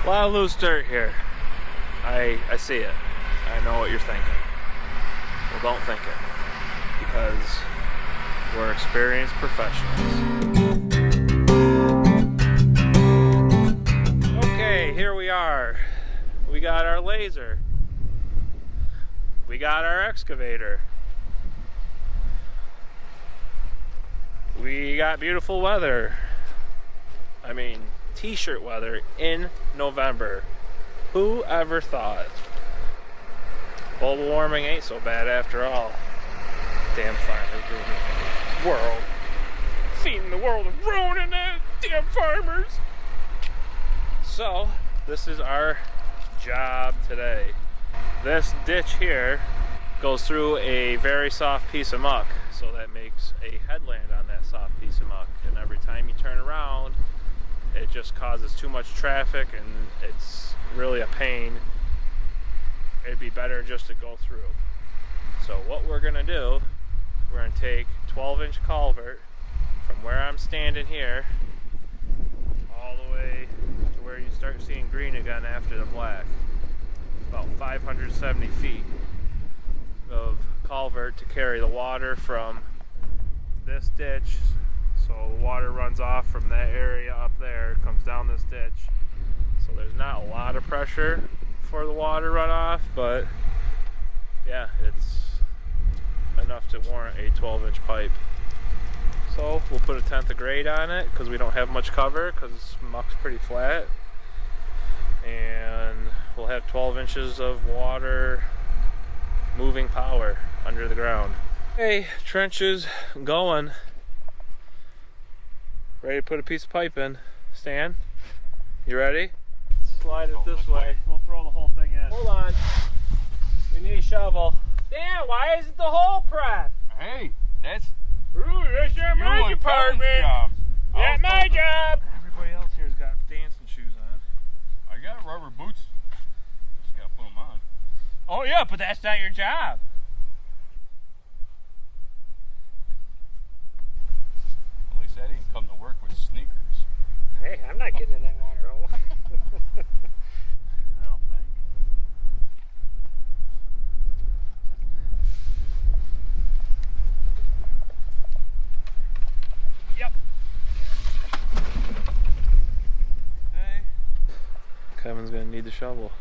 A lot of loose dirt here. I see it. I know what you're thinking. Well, don't think it, because we're experienced professionals. Okay, here we are. We got our laser. We got our excavator. We got beautiful weather. I mean, t-shirt weather in November. Who ever thought? Global warming ain't so bad after all. Damn farmers ruining the world. Feeding the world and ruining it. Damn farmers. So, this is our job today. This ditch here goes through a very soft piece of muck. So that makes a headland on that soft piece of muck. And every time you turn around, it just causes too much traffic and it's really a pain. It'd be better just to go through. So what we're gonna do, we're gonna take 12-inch culvert from where I'm standing here all the way to where you start seeing green again after the black. About 570 feet of culvert to carry the water from this ditch. So the water runs off from that area up there, comes down this ditch. So there's not a lot of pressure for the water runoff, but yeah, it's enough to warrant a 12-inch pipe. So we'll put a 1/10 of grade on it because we don't have much cover because muck's pretty flat. And we'll have 12 inches of water moving power under the ground. Okay, trenches going. Ready to put a piece of pipe in. Stan, you ready? Slide it this way. We'll throw the whole thing in. Hold on. We need a shovel. Stan, why isn't the hole prepped? Hey, that's my department. Job. That's my job. Everybody else here's got dancing shoes on. I got rubber boots. Just gotta put them on. Oh yeah, but that's not your job. At least I didn't come to work with sneakers. Hey, I'm not getting in that water hole. I don't think. Yep. Okay. Kevin's gonna need the shovel.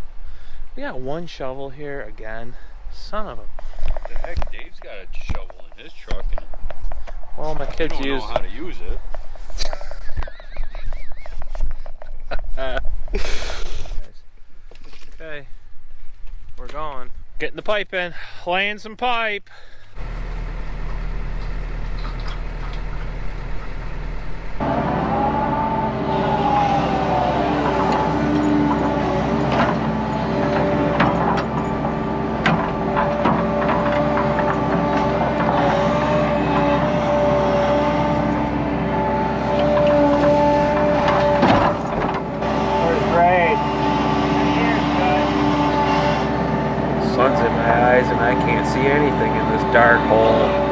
We got one shovel here again. Son of a. What the heck? Dave's got a shovel in his truck, and Well, my kids you don't know how to use it. Okay, we're going. Getting the pipe in, laying some pipe. Sun's in my eyes and I can't see anything in this dark hole.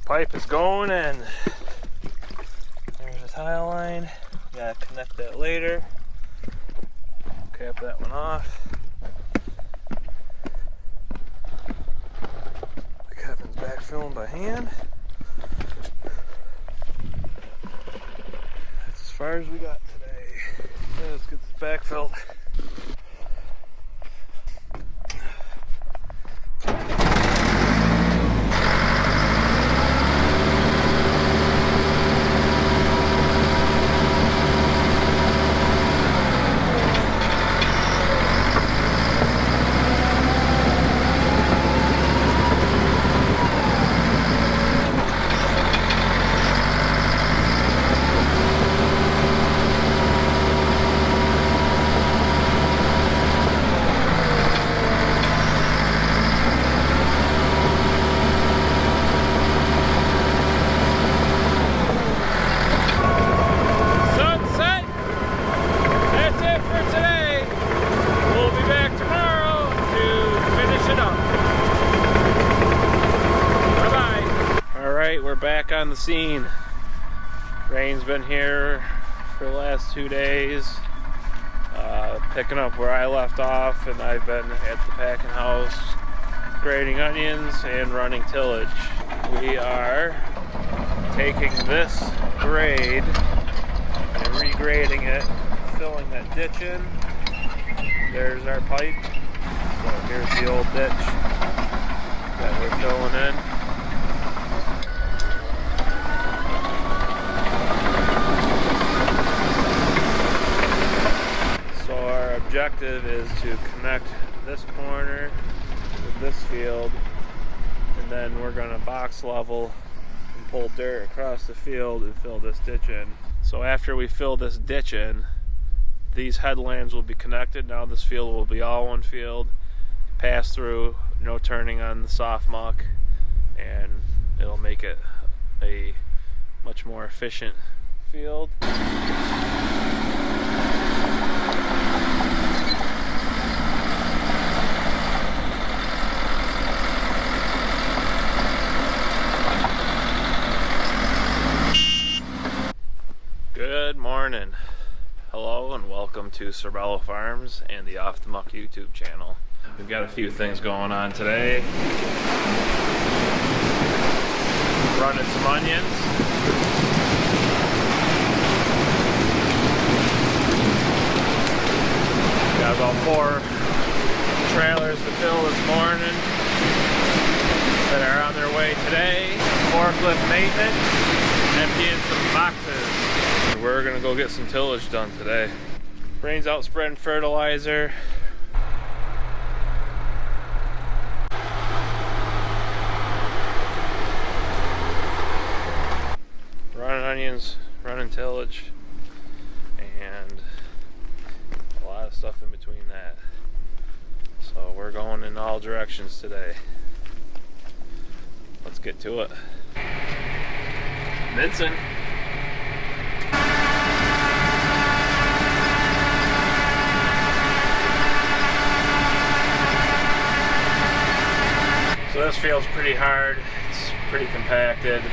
Pipe is going in. There's a tile line. Gotta connect that later. Cap that one off. by hand. That's as far as we got today. Yeah, let's get this backfilled. We're back on the scene. Rain's been here for the last 2 days, picking up where I left off, and I've been at the packing house grading onions and running tillage. We are taking this grade and regrading it, filling that ditch in. There's our pipe. So here's the old ditch that we're filling in. Objective is to connect this corner with this field, and then we're going to box level and pull dirt across the field and fill this ditch in. So after we fill this ditch in, these headlands will be connected. Now this field will be all one field, pass through, no turning on the soft muck, and it'll make it a much more efficient field. Good morning. Hello and welcome to Sorbello Farms and the Off the Muck YouTube channel. We've got a few things going on today. Running some onions. Got about 4 trailers to fill this morning that are on their way today. Forklift maintenance, emptying some boxes. We're gonna go get some tillage done today. Rain's out spreading fertilizer. Running onions, running tillage, and a lot of stuff in between that. So we're going in all directions today. Let's get to it. Mincing. So this field's pretty hard, it's pretty compacted.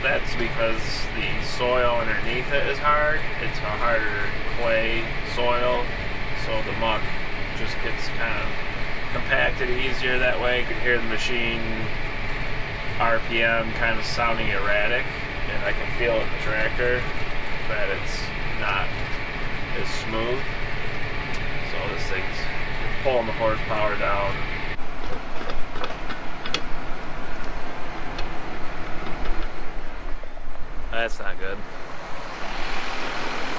That's because the soil underneath it is hard. It's a harder clay soil, so the muck just gets kind of compacted easier that way. You can hear the machine RPM kind of sounding erratic, and I can feel it in the tractor that it's not as smooth. So this thing's pulling the horsepower down. That's not good.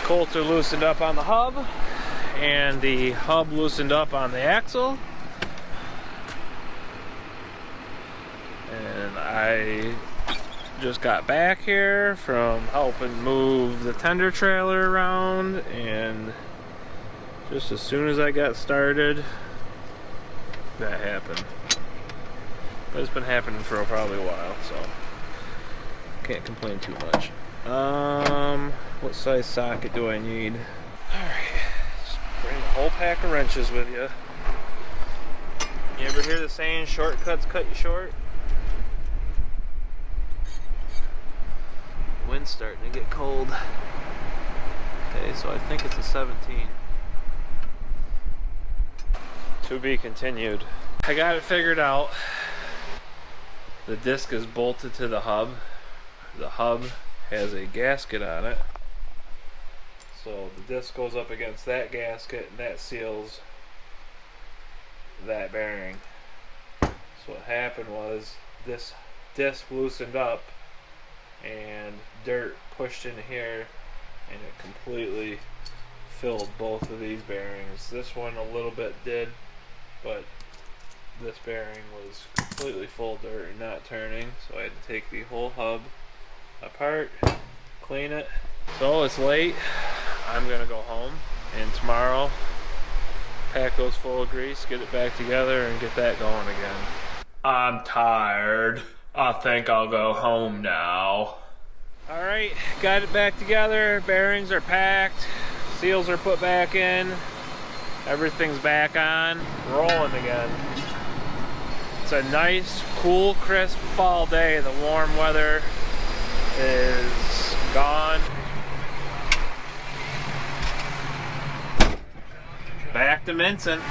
Colts are loosened up on the hub, and the hub loosened up on the axle. And I just got back here from helping move the tender trailer around, and just as soon as I got started, that happened. But it's been happening for probably a while, so can't complain too much. What size socket do I need? Alright, just bring the whole pack of wrenches with you. You ever hear the saying, shortcuts cut you short? Wind's starting to get cold. Okay, so I think it's a 17. To be continued. I got it figured out. The disc is bolted to the hub. The hub has a gasket on it. So the disc goes up against that gasket and that seals that bearing. So what happened was this disc loosened up and dirt pushed in here and it completely filled both of these bearings. This one a little bit did, but this bearing was completely full of dirt and not turning, so I had to take the whole hub apart, clean it. So it's late. I'm gonna go home and tomorrow pack those full of grease, get it back together, and get that going again. I'm tired. I think I'll go home now. Alright, got it back together. Bearings are packed. Seals are put back in. Everything's back on. Rolling again. It's a nice, cool, crisp fall day. The warm weather is gone. Back to mincing.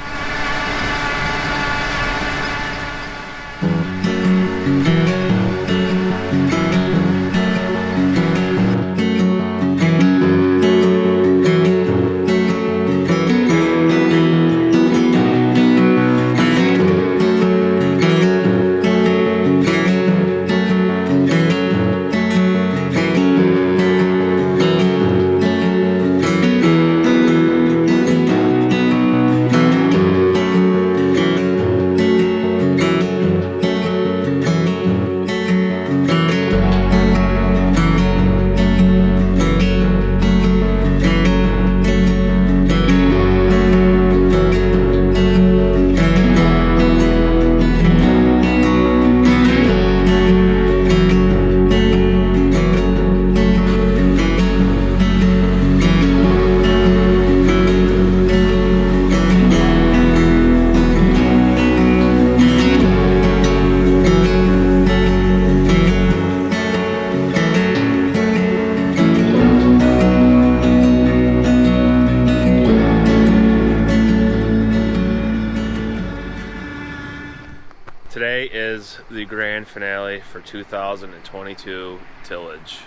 Today is the grand finale for 2022 tillage.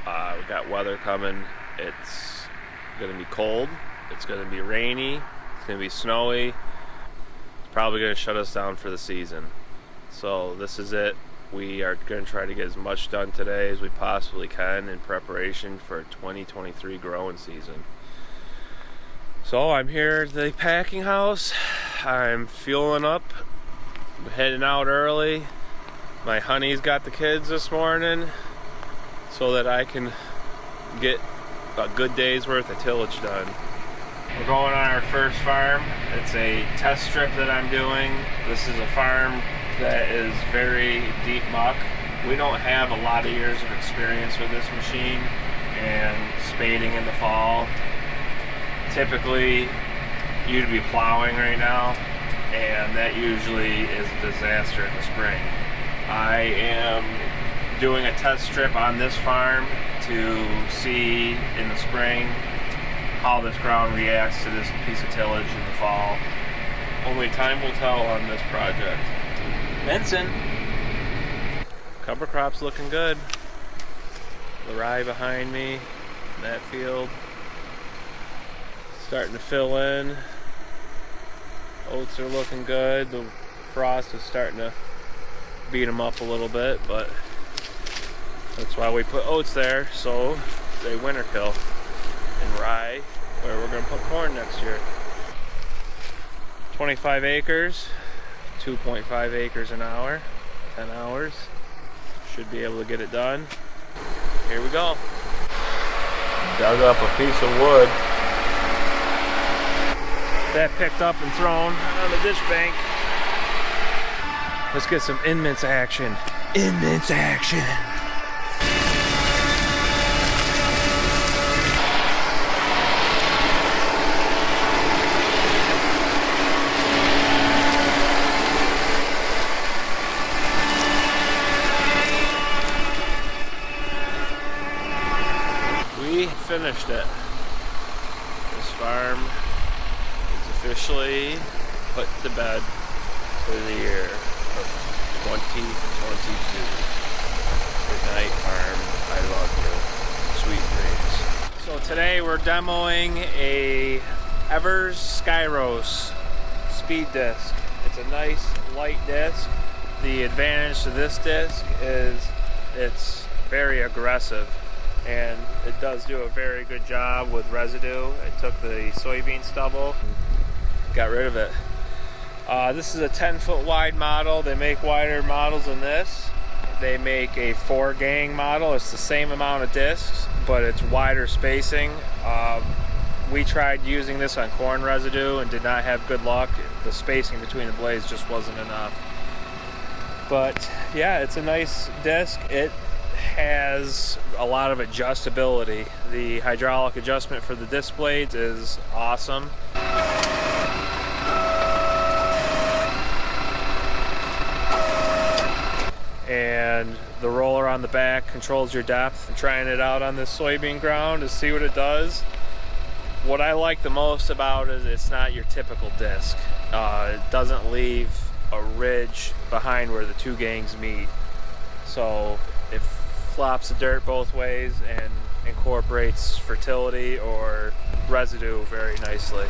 We got weather coming. It's gonna be cold, it's gonna be rainy, it's gonna be snowy. It's probably gonna shut us down for the season. So this is it. We are gonna try to get as much done today as we possibly can in preparation for 2023 growing season. So I'm here at the packing house. I'm fueling up. I'm heading out early. My honey's got the kids this morning so that I can get a good day's worth of tillage done. We're going on our first farm. It's a test strip that I'm doing. This is a farm that is very deep muck. We don't have a lot of years of experience with this machine and spading in the fall. Typically you'd be plowing right now, and that usually is a disaster in the spring. I am doing a test strip on this farm to see in the spring how this ground reacts to this piece of tillage in the fall. Only time will tell on this project. Benson, cover crop's looking good. The rye behind me, that field, starting to fill in. Oats are looking good. The frost is starting to beat them up a little bit, but that's why we put oats there, so they winter kill. And rye, where we're going to put corn next year. 25 acres, 2.5 acres an hour, 10 hours. Should be able to get it done. Here we go. Dug up a piece of wood. That picked up and thrown on the ditch bank. Let's get some Imants action. Imants action. We finished it. This farm officially put to bed for the year of 2022. Good night, farm. I love you. Sweet dreams. So today we're demoing a Evers Skyros speed disc. It's a nice light disc. The advantage to this disc is it's very aggressive, and it does do a very good job with residue. It took the soybean stubble, got rid of it. This is a 10-foot wide model. They make wider models than this. They make a 4-gang model. It's the same amount of discs, but it's wider spacing. We tried using this on corn residue and did not have good luck. The spacing between the blades just wasn't enough. But yeah, it's a nice disc. It has a lot of adjustability. The hydraulic adjustment for the disc blades is awesome. And the roller on the back controls your depth. I'm trying it out on this soybean ground to see what it does. What I like the most about it is it's not your typical disc. It doesn't leave a ridge behind where the two gangs meet. So it flops the dirt both ways and incorporates fertility or residue very nicely.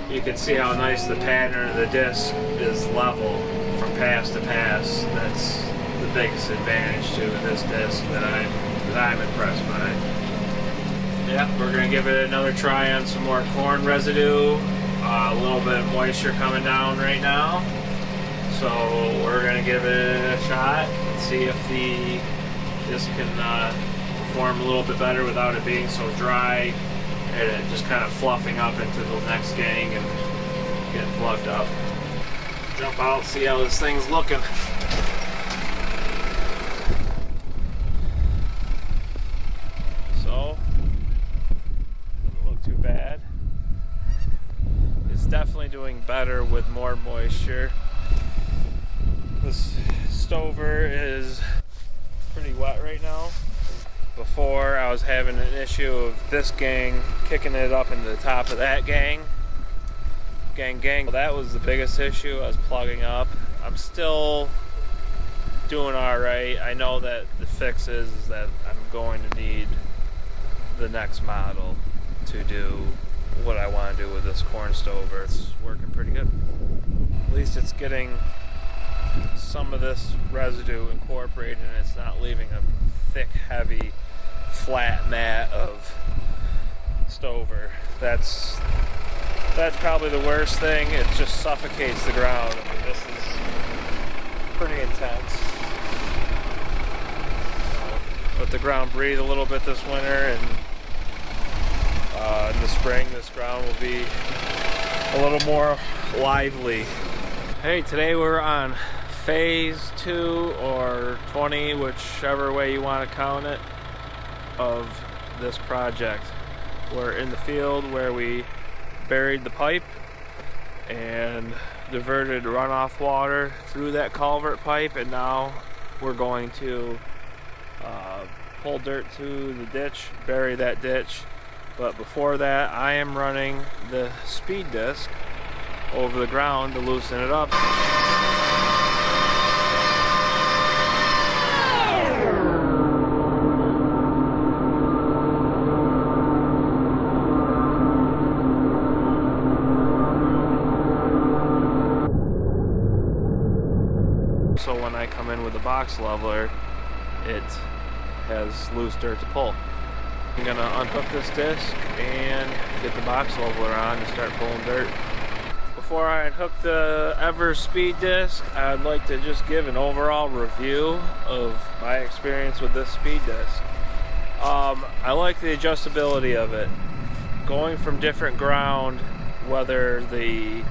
You can see how nice the pattern of the disc is level from pass to pass. That's the biggest advantage to this disc that I'm impressed by. Yeah, we're gonna give it another try on some more corn residue. A little bit of moisture coming down right now, so we're gonna give it a shot and see if the disc can perform a little bit better without it being so dry and it just kind of fluffing up into the next gang and getting plugged up. Jump out, see how this thing's looking. So, doesn't look too bad. It's definitely doing better with more moisture. This stover is pretty wet right now. Before, I was having an issue of this gang kicking it up into the top of that gang. Gang. That was the biggest issue. I was plugging up. I'm still doing alright. I know that the fix is that I'm going to need the next model to do what I want to do with this corn stover. It's working pretty good. At least it's getting some of this residue incorporated and it's not leaving a thick, heavy, flat mat of stover. That's probably the worst thing. It just suffocates the ground. I mean, this is pretty intense. Let the ground breathe a little bit this winter, and in the spring this ground will be a little more lively. Hey, today we're on phase 2 or 20, whichever way you want to count it, of this project. We're in the field where we buried the pipe and diverted runoff water through that culvert pipe, and now we're going to pull dirt to the ditch, bury that ditch. But before that, I am running the speed disc over the ground to loosen it up. So when I come in with the box leveler, it has loose dirt to pull. I'm gonna unhook this disc and get the box leveler on and start pulling dirt. Before I unhook the Evers speed disc, I'd like to just give an overall review of my experience with this speed disc. I like the adjustability of it. Going from different ground, whether the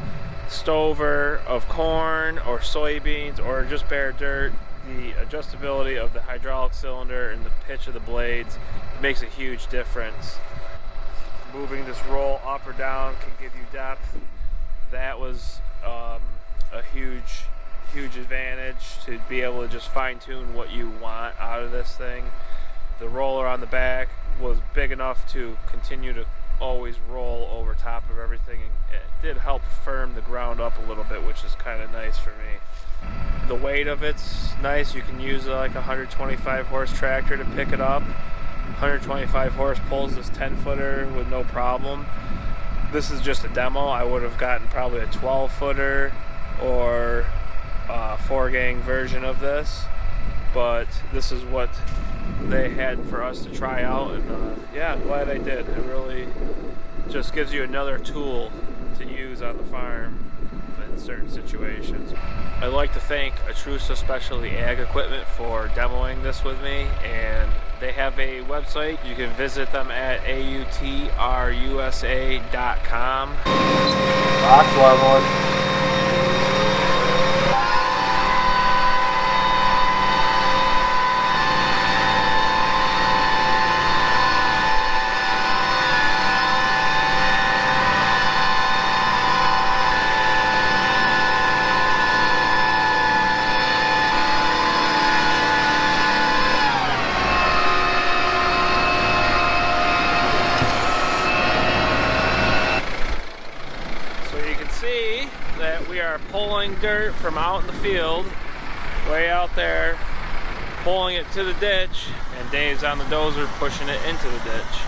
stover of corn or soybeans or just bare dirt, the adjustability of the hydraulic cylinder and the pitch of the blades makes a huge difference. Moving this roll up or down can give you depth. That was a huge advantage, to be able to just fine-tune what you want out of this thing. the roller on the back was big enough to continue to always roll over top of everything. It did help firm the ground up a little bit, which is kind of nice for me. The weight of it's nice. You can use like a 125 horse tractor to pick it up. 125 horse pulls this 10-footer with no problem. This is just a demo. I would have gotten probably a 12-footer or a 4-gang version of this, but this is what they had for us to try out, and yeah, I'm glad I did. It really just gives you another tool to use on the farm in certain situations. I'd like to thank Atrusa Specialty Ag Equipment for demoing this with me, and they have a website. You can visit them at autrusa.com. Box level. We are pulling dirt from out in the field, way out there, pulling it to the ditch, and Dave's on the dozer pushing it into the ditch.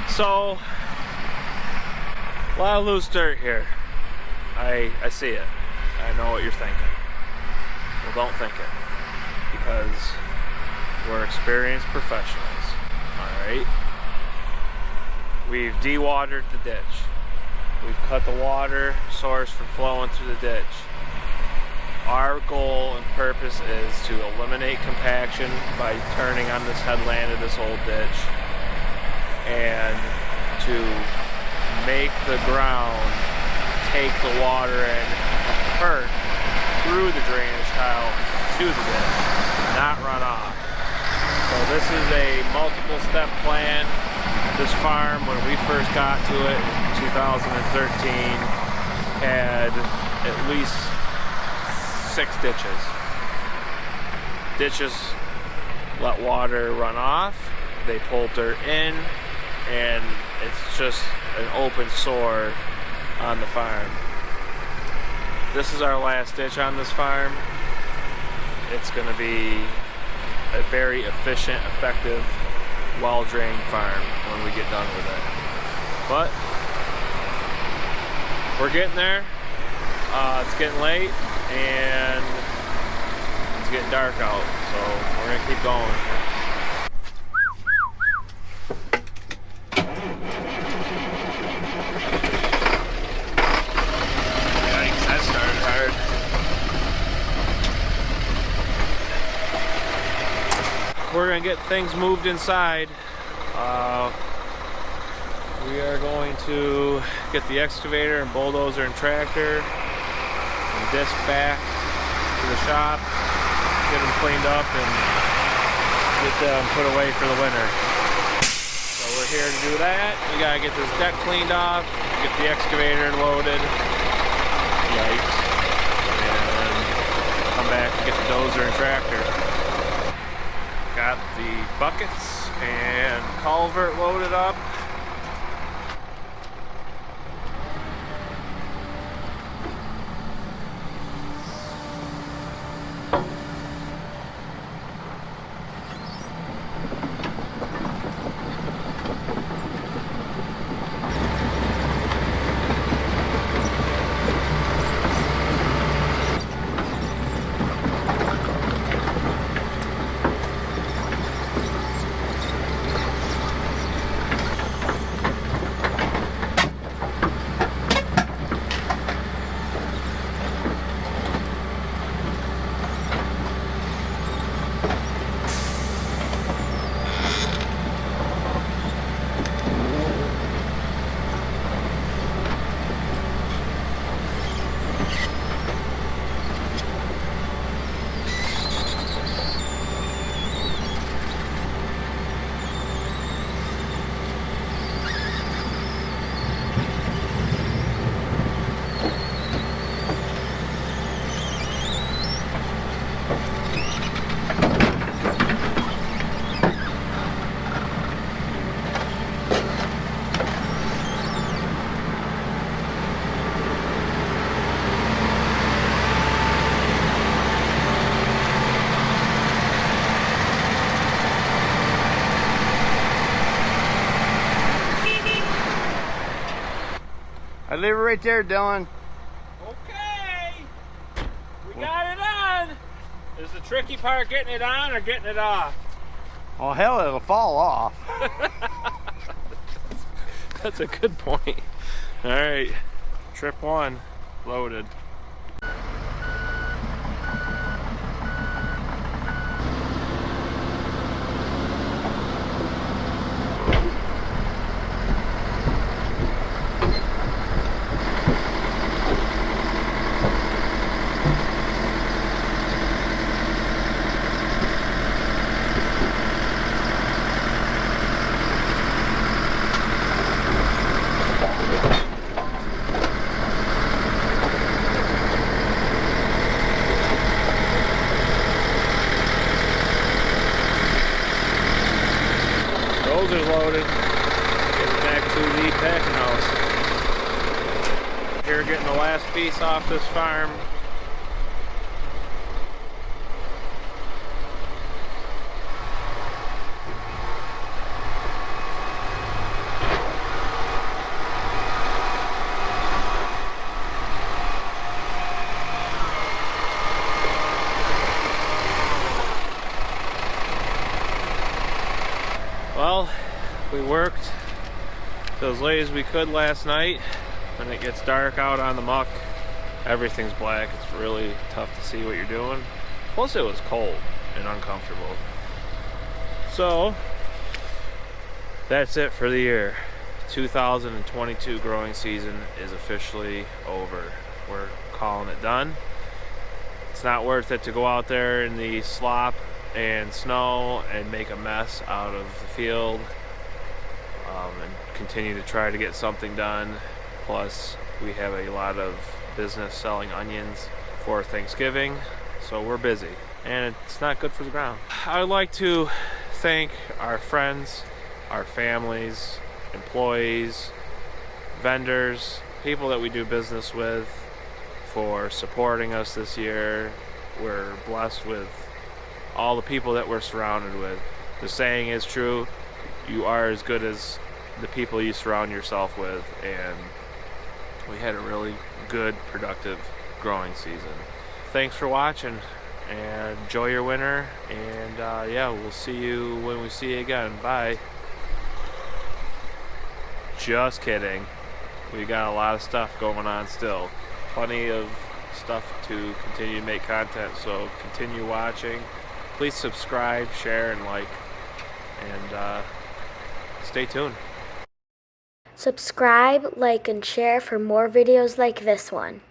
So, a lot of loose dirt here. I see it. I know what you're thinking. Well, don't think it, because we're experienced professionals. Alright? We've dewatered the ditch. We've cut the water source from flowing through the ditch. Our goal and purpose is to eliminate compaction by turning on this headland of this old ditch, and to make the ground take the water in first through the drainage tile to the ditch, not run off. So this is a multiple step plan. This farm, when we first got to it in 2013, had at least 6 ditches. Ditches let water run off, they pull dirt in, and it's just an open sore on the farm. This is our last ditch on this farm. It's going to be a very efficient, effective, well-drained farm when we get done with it. But we're getting there. It's getting late and it's getting dark out, so we're going to keep going. We're going to get things moved inside. We are going to get the excavator and bulldozer and tractor and disc back to the shop, get them cleaned up, and get them put away for the winter. So we're here to do that. We got to get this deck cleaned off, get the excavator loaded. Yikes. And come back and get the dozer and tractor. Got the buckets and culvert loaded up. leave it right there, Dylan. Okay. We got it on. Is the tricky part getting it on or getting it off? Oh, hell, it'll fall off. That's a good point. All right, trip one, loaded. Those are loaded. Getting back to the packing house. Here, getting the last piece off this farm. Well, we worked till as late as we could last night. When it gets dark out on the muck, everything's black. It's really tough to see what you're doing. Plus it was cold and uncomfortable. So, that's it for the year. 2022 growing season is officially over. We're calling it done. It's not worth it to go out there in the slop and snow and make a mess out of the field and continue to try to get something done. Plus we have a lot of business selling onions for Thanksgiving, so we're busy and it's not good for the ground. I'd like to thank our friends, our families, employees, vendors, people that we do business with for supporting us this year. We're blessed with all the people that we're surrounded with. The saying is true, you are as good as the people you surround yourself with, and we had a really good, productive growing season. Thanks for watching, and enjoy your winter, and yeah, we'll see you when we see you again. Bye. Just kidding. We got a lot of stuff going on still. Plenty of stuff to continue to make content, so continue watching. Please subscribe, share, and like, and stay tuned. Subscribe, like, and share for more videos like this one.